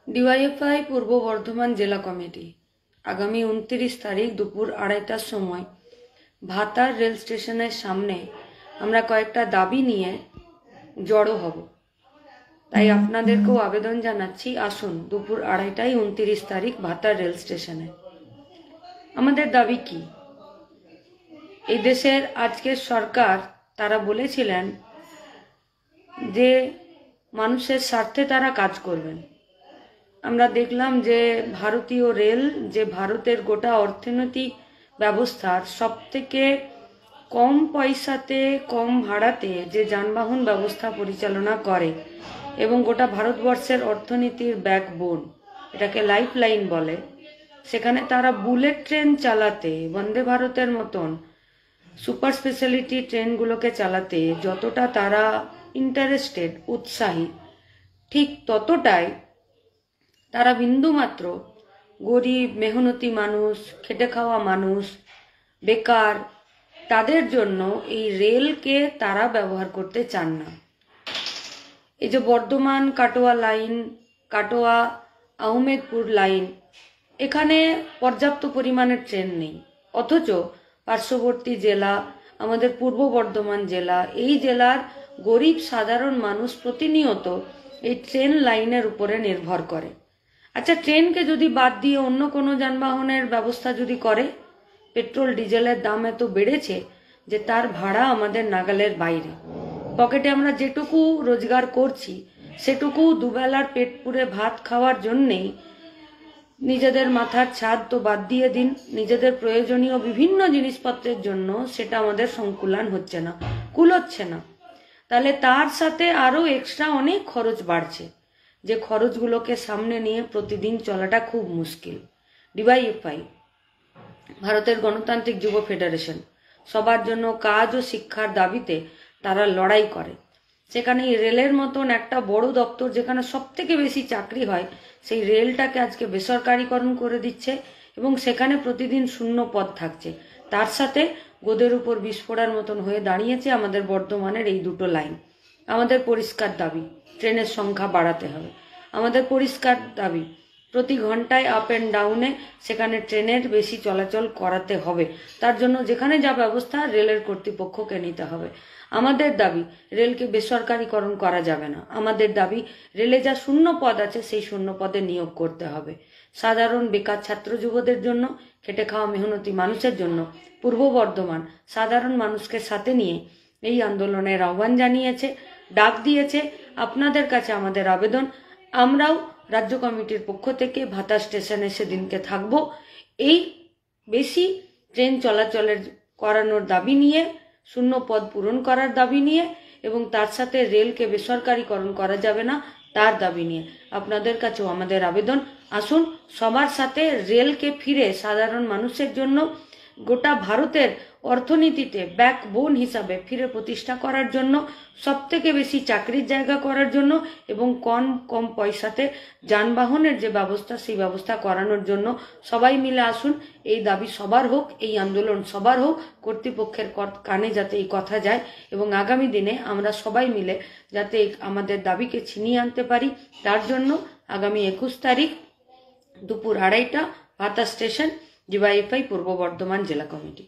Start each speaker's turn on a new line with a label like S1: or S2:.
S1: DYFI পূর্ব বর্ধমান জেলা committee আগামী 29 তারিখ দুপুর 2:30টার সময় ভাতার রেল স্টেশনের সামনে আমরা কয়েকটা দাবি নিয়ে জড়ো হব। তাই আপনাদেরকেও আবেদন জানাচ্ছি, আসুন দুপুর 2:30টায় 29 তারিখ ভাতার রেল স্টেশনে। আমাদের দাবি কি? এই দেশের আজকের সরকার তারা বলেছিলেন যে মানুষের স্বার্থে তারা কাজ করবেন। আমরা দেখলাম যে ভারতীয় রেল, যে ভারতের গোটা অর্থনৈতিক ব্যবস্থার সবথেকে কম পয়সাতে কম ভাড়াতে যে যানবাহন ব্যবস্থা পরিচালনা করে এবং গোটা ভারতবর্ষের অর্থনীতির ব্যাকবোন, এটাকে লাইফ লাইন বলে, সেখানে তারা বুলেট ট্রেন চালাতে, বন্দে ভারতের মতন সুপার স্পেশালিটি ট্রেনগুলোকে চালাতে যতটা তারা ইন্টারেস্টেড, উৎসাহী, ঠিক ততটাই তারা বিন্দুমাত্র গরিব, মেহনতি মানুষ, খেটে খাওয়া মানুষ, বেকার, তাদের জন্য এই রেলকে তারা ব্যবহার করতে চান না। এই যে বর্ধমান কাটোয়া লাইন, কাটোয়া আহমেদপুর লাইন, এখানে পর্যাপ্ত পরিমাণের ট্রেন নেই, অথচ পার্শ্ববর্তী জেলা আমাদের পূর্ব বর্ধমান জেলা, এই জেলার গরিব সাধারণ মানুষ প্রতিনিয়ত এই ট্রেন লাইনের উপরে নির্ভর করে। আচ্ছা, ট্রেনকে যদি বাদ দিয়ে অন্য কোনো যানবাহনের ব্যবস্থা যদি করে, পেট্রোল ডিজেলের দাম এত বেড়েছে যে তার ভাড়া আমাদের নাগালের বাইরে। পকেটে আমরা যেটুকু রোজগার করছি সেটুকু দুবেলার পেট পুরে ভাত খাওয়ার জন্যেই, নিজেদের মাথার ছাদ তো বাদ দিয়ে দিন, নিজেদের প্রয়োজনীয় বিভিন্ন জিনিসপত্রের জন্য সেটা আমাদের সংকুলান হচ্ছে না, কুলোচ্ছে না। তাহলে তার সাথে আরো এক্সট্রা অনেক খরচ বাড়ছে, যে খরচগুলোকে সামনে নিয়ে প্রতিদিন চলাটা খুব মুশকিল। ডিওয়াইএফআই, ভারতের গণতান্ত্রিক যুব ফেডারেশন, সবার জন্য কাজ ও শিক্ষার দাবিতে তারা লড়াই করে। সেখানে রেলের মতন একটা বড় দপ্তর, যেখানে সব থেকে বেশি চাকরি হয়, সেই রেলটাকে আজকে বেসরকারিকরণ করে দিচ্ছে এবং সেখানে প্রতিদিন শূন্য পদ থাকছে। তার সাথে গোদের উপর বিস্ফোরণের মতন হয়ে দাঁড়িয়েছে আমাদের বর্ধমানের এই দুটো লাইন। আমাদের পরিষ্কার দাবি, ট্রেনের সংখ্যা বাড়াতে হবে। আমাদের পরিষ্কার দাবি, প্রতি ঘন্টায় আপ অ্যান্ড ডাউনে সেখানে ট্রেনের বেশি চলাচল করাতে হবে। তার জন্য যেখানে যা ব্যবস্থা রেলের কর্তৃপক্ষকে নিতে হবে। আমাদের দাবি, রেলকে বেসরকারিকরণ করা যাবে না। আমাদের দাবি, রেলে যা শূন্য পদ আছে সেই শূন্য পদে নিয়োগ করতে হবে। সাধারণ বেকার ছাত্র যুবদের জন্য, খেটে খাওয়া মেহনতি মানুষের জন্য পূর্ব বর্ধমান সাধারণ মানুষকে সাথে নিয়ে এই আন্দোলনের আহ্বান জানিয়েছে, ডাক দিয়েছে। আপনাদের কাছে আমাদের আবেদন, আমরাও রাজ্য কমিটির পক্ষ থেকে ভাতা স্টেশনে সেদিনকে থাকব, এই বেশি ট্রেন চলাচলের করানোর দাবি নিয়ে, শূন্য পদ পূরণ করার দাবি নিয়ে এবং তার সাথে রেলকে বেসরকারিকরণ করা যাবে না তার দাবি নিয়ে। আপনাদের কাছেও আমাদের আবেদন, আসুন সবার সাথে রেলকে ফিরে সাধারণ মানুষের জন্য, গোটা ভারতের অর্থনীতিতে ব্যাকবোন হিসাবে ফিরে প্রতিষ্ঠা করার জন্য, সব থেকে বেশি চাকরির জায়গা করার জন্য এবং কম পয়সাতে যানবাহনের যে ব্যবস্থা সেই ব্যবস্থা করানোর জন্য সবাই মিলে আসুন। এই দাবি সবার হোক, এই আন্দোলন সবার হোক, কর্তৃপক্ষের কানে যাতে এই কথা যায় এবং আগামী দিনে আমরা সবাই মিলে যাতে আমাদের দাবিকে ছিনিয়ে আনতে পারি, তার জন্য আগামী 21 তারিখ দুপুর 2:30 ভাতা স্টেশন, ডিওয়াইএফআই পূর্ব বর্ধমান জেলা কমিটি।